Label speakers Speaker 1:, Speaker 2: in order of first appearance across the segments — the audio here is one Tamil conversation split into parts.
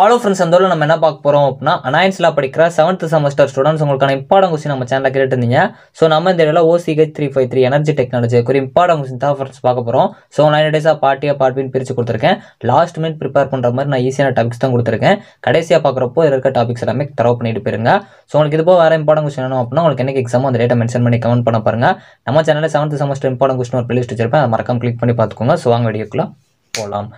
Speaker 1: ஆலோ ஃப்ரெண்ட்ஸ் அந்த நம்ம என்ன பார்க்க போகிறோம் அப்படின்னா அனாயன்ஸில் படிக்கிற 7th செமஸ்டர் ஸ்டூடெண்ட்ஸ் உங்களுக்கான இம்பார்ட்டன் கொஸ்டின் நம்ம சேனலில் கேட்டுருந்தீங்க. ஸோ நம்ம இந்த இடையில OCH353 எனர்ஜி டெக்னாலஜி ஒரு இம்பார்ட்டன் கொஸ்டின் தான் ஃப்ரெண்ட்ஸ் பார்க்க போகிறோம். ஸோ 9 டேஸாக பார்ட் பின்னு பிரித்து கொடுத்துருக்கேன். லாஸ்ட் மினிட் ப்ரிப்பேர் பண்ணுற மாதிரி நான் ஈஸியான டாபிக்ஸ் தான் கொடுத்துருக்கேன். கடைசியாக பார்க்குறப்போ இதில் இருக்க டாபிக்ஸ் எல்லாமே தரவு பண்ணிட்டு போயிருங்க. ஸோ உங்களுக்கு இது போக வேறு இம்பார்ட்டன் கொஸ்டின் வேணும் அப்படின்னா உங்களுக்கு எனக்கு எக்ஸாம் அந்த டேட்டை மென்ஷன் பண்ணி கமெண்ட் பண்ண பாருங்க. நம்ம சேனலில் 7th செமஸ்டர் இம்பார்ட்டன் கொஸ்டின் ஒரு பிளேலிஸ்ட் வச்சிருப்பேன். அதை மறக்காம கிளிக் பண்ணி பார்த்துக்கோங்க. ஸோ வாங்க வீடியோக்குள்ள போகலாம்.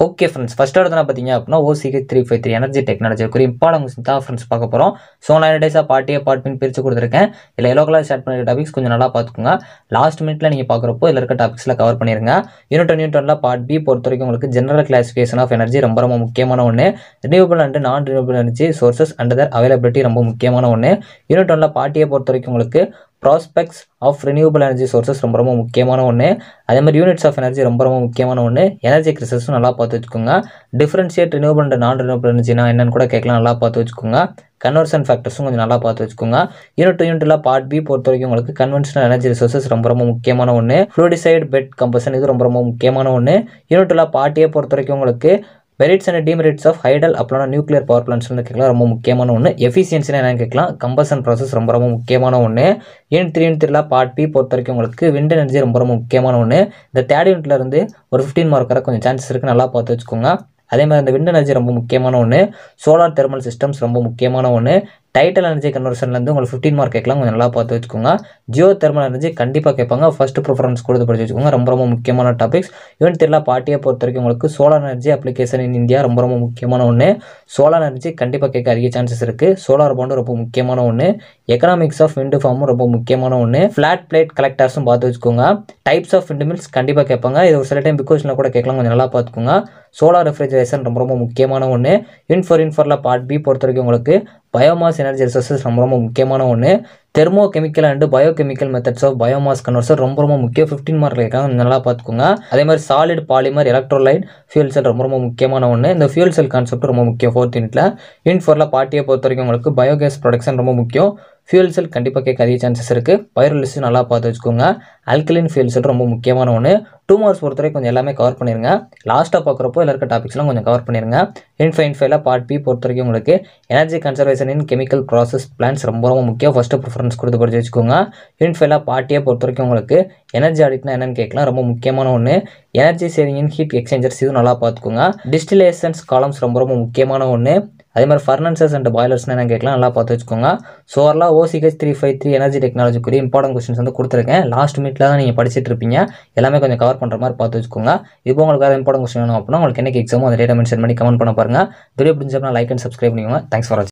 Speaker 1: ஓகே ஃப்ரெண்ட்ஸ், ஃபர்ஸ்ட் எடுத்து பார்த்தீங்க அப்படின்னா OCH353 எனர்ஜி டெக்னாலஜி ஒரு இம்பார்ட்டன் கொஸ்டின் தான் ஃப்ரெண்ட்ஸ் பார்க்க போகிறோம். ஸோ 9 டேஸாக பார்ட் பின்னு பிரித்து கொடுத்துருக்கேன். இல்லை எல்லோ கலர் ஸ்டார்ட் பண்ணிருக்க டாபிக்ஸ் கொஞ்சம் நல்லா பார்த்துக்கோங்க. லாஸ்ட் மினிட்ல நீங்கள் பார்க்குறப்போ இதில் இருக்க டாபிக்ஸில் கவர் பண்ணிருங்க. யூனிட் 1 பார்ட் பி பொறுத்த வரைக்கும் உங்களுக்கு ஜெனரல் கிளாசிஃபிகேஷன் ஆஃப் எனர்ஜி ரொம்ப முக்கியமான ஒன்று. Renewable and non renewable energy sources and their availability ரொம்ப முக்கியமான ஒன்று. யூனிட் 1 பார்ட் ஏ பொறுத்த வரைக்கும் உங்களுக்கு prospects of renewable energy sources ரொம்ப முக்கியமான ஒன்று. அதே மாதிரி யூனிட்ஸ் ஆஃப் எனர்ஜி ரொம்ப முக்கியமான ஒன்று. எனர்ஜி கிறிசஸும் நல்லா பார்த்து வச்சுக்கோங்க. Differentiate renewable and non renewable எனர்ஜினா என்னன்னு கூட கேட்கலாம், நல்லா பார்த்து வச்சுக்கோங்க. கன்வர்ஷன் ஃபேக்டர்ஸும் கொஞ்சம் நல்லா பார்த்து வச்சுக்கோங்க. யூனிட்ல பார்ட் பி பொறுத்த வரைக்கும் உங்களுக்கு கன்வென்ஷனல் எனர்ஜி ரிசோர்சஸ் ரொம்ப முக்கியமான ஒன்று. ஃப்ளூடிசைட் பெட் கம்பஷன் இது ரொம்ப முக்கியமான ஒன்று. யூனிட்ல பார்ட் ஏ பொறுத்த வரைக்கும் உங்களுக்கு merits and demerits of hydel அப்புறம் நியூக்ளியர் பவர் பிளான்ட்ஸ் கேட்கலாம், ரொம்ப முக்கியமான ஒன்று. எஃபிஷியன்சினா என்னன்னு கேட்கலாம், கம்பஷன் ப்ராசஸ் ரொம்ப முக்கியமான ஒன்று. யூனிட் 3 பார்ட் பி பொறுத்த வரைக்கும் உங்களுக்கு விண்ட் எனர்ஜி ரொம்ப முக்கியமான ஒன்று. இந்த தேர்ட் யூனிட்ல இருந்து ஒரு 15 மார்க் வர கொஞ்சம் சான்சஸ் இருக்குது, நல்லா பார்த்து வச்சுக்கோங்க. அதே மாதிரி அந்த விண்ட் எனர்ஜி ரொம்ப முக்கியமான ஒன்று. சோலார் தெர்மல் சிஸ்டம்ஸ் ரொம்ப முக்கியமான ஒன்று. டைட்டல் எனர்ஜி கன்வர்ஷன்லேருந்து உங்களுக்கு 15 மார்க் கேட்கலாம், கொஞ்சம் நல்லா பார்த்து வச்சுக்கோங்க. ஜியோ தெர்மல் எனர்ஜி கண்டிப்பாக கேட்பாங்க, ஃபர்ஸ்ட் ப்ரிஃபரன்ஸ் கொடுத்து படிச்சு வச்சுக்கோங்க, ரொம்ப முக்கியமான டாபிக்ஸ். யூனிட் 3 பார்ட்டியை பொறுத்த வரைக்கும் உங்களுக்கு solar energy application in India ரொம்ப முக்கியமான ஒன்று. சோலார் எனர்ஜி கண்டிப்பாக கேட்க அதிக சான்சஸ் இருக்குது. சோலார் பாண்டு ரொம்ப முக்கியமான ஒன்று. எக்கனாமிக்ஸ் ஆஃப் விண்ட் ஃபார்மும் ரொம்ப முக்கியமான ஒன்று. ஃபிளாட் பிளேட் கலெக்டர்ஸும் பார்த்து வச்சுக்கோங்க. டைப்ஸ் ஆஃப் விண்ட் மில்ஸ் கண்டிப்பாக கேட்பாங்க, இது ஒரு சில டைம் பிகாஸ்ல கூட கேட்கலாம், கொஞ்சம் நல்லா பார்த்துக்கோங்க. சோலார் ரெஃப்ரிஜரேஷன் ரொம்ப முக்கியமான ஒன்று. யூனிட் 4 பார்ட் பி பொறுத்த வரைக்கும் உங்களுக்கு பயோமாஸ் எனர்ஜி ரிசோர்சஸ் ரொம்ப முக்கியமான ஒன்று. Thermochemical and biochemical methods of biomass conversion ரொம்ப முக்கியம், 15 மார்க் கேட்காங்க, நல்லா பார்த்துக்கோங்க. அதே மாதிரி solid polymer electrolyte fuel cell ரொம்ப முக்கியமான ஒன்று. இந்த ஃபியூல் செல் கான்செப்ட் ரொம்ப முக்கியம் 4th யூனிட்ல. யூனிட் 4 பார்ட்டியை பொறுத்த வரைக்கும் உங்களுக்கு பயோகேஸ் ப்ரொடக்ஷன் ரொம்ப முக்கியம். ஃபியூல் செல் கண்டிப்பாக கேட்க அதிக சான்சஸ் இருக்குது. பைரோலிசிஸ் நல்லா பார்த்து வச்சுக்கோங்க. ஆல்கலின் ஃபியூல் செல் ரொம்ப முக்கியமான ஒன்று. 2 மார்க்ஸ் பொறுத்தவரைக்கும் கொஞ்சம் எல்லாமே கவர் பண்ணிருங்க. லாஸ்ட்டாக பார்க்குறப்போ இதில் இருக்க டாபிக்ஸ்லாம் கொஞ்சம் கவர் பண்ணிருங்க. யூனிட் 5 பார்ட் பி பொறுத்த வரைக்கும் உங்களுக்கு energy conservation in chemical process plants ரொம்ப முக்கியம், ஃபர்ஸ்ட் ப்ரிஃபரன்ஸ் கொடுத்து படிச்சு வச்சுக்கோங்க. யூனிட் 5 பார்ட் ஏ பொறுத்த வரைக்கும் உங்களுக்கு எனர்ஜி ஆடிட்னா என்னன்னு கேட்கலாம், ரொம்ப முக்கியமான ஒன்று. எனர்ஜி சேவிங் இன் ஹீட் எக்ஸ்சேஞ்சர்ஸ் இது நல்லா பார்த்துக்கோங்க. டிஸ்டிலேஷன்ஸ் காலம்ஸ் ரொம்ப முக்கியமான ஒன்று. அதே மாதிரி ஃபர்னன்சஸ் அண்ட் பாய்லர்ஸ்னு என்ன கேட்கலாம், நல்லா பார்த்து வச்சுக்கோங்க. ஸோ வரலாம் OCH353 எனர்ஜி டெக்னாலஜிக்குரிய இம்பார்ட்டன் கொஸ்டின்ஸ் வந்து கொடுத்துருக்கேன். லாஸ்ட் மினிட்ல தான் நீங்கள் படிச்சுட்டு இருப்பீங்க, எல்லாமே கொஞ்சம் கவர் பண்ணுற மாதிரி பார்த்து வச்சுக்கோங்க. இப்போ உங்களுக்கு வேறு இம்பார்ட்டன் கொஸ்டின் வேணும் அப்படின்னா உங்களுக்கு என்ன எக்ஸாமோ அந்த டேட்டா மென்ஷன் பண்ணி கமெண்ட் பண்ண பாருங்க. வீடியோ பிடிச்சா லைக் அண்ட் சப்ஸ்கிரைப் பண்ணிக்கோங்க. தேங்க்ஸ் ஃபார் வாட்சிங்.